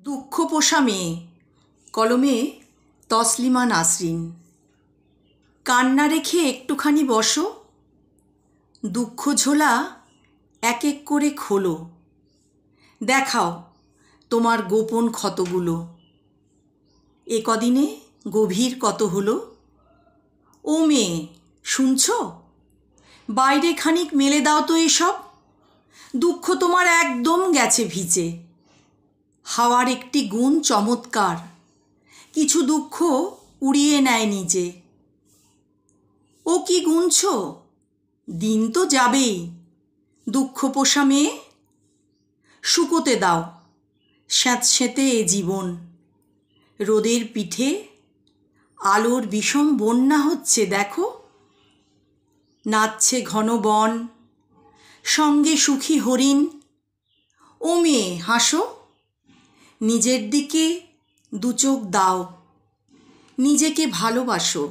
দুঃখ পোষা মেয়ে, কলমে তসলিমা নাসরিন। কান্না রেখে একটুখানি বসো, দুঃখ ঝোলা এক এক করে খোলো, দেখাও তোমার গোপন ক্ষতগুলো। এ কদিনে গভীর কত হলো। ও মেয়ে, শুনছ? বাইরে খানিক মেলে দাও তো এসব। দুঃখ তোমার একদম গেছে ভিজে। হাওয়ার একটি গুণ চমৎকার, কিছু দুঃখ উড়িয়ে নেয় নিজে। ও কি গুনছ? দিন তো যাবেই, দুঃখ পোষা মেয়ে। শুকোতে দাও স্যাঁতসেঁতে এ জীবন। রোদের পিঠে আলোর বিষম বন্যা হচ্ছে দেখো। নাচছে ঘন বন, সঙ্গে সুখী হরিণ। ও মেয়ে, হাসো, নিজের দিকে দু চোখ দাও, নিজেকে ভালোবাসো।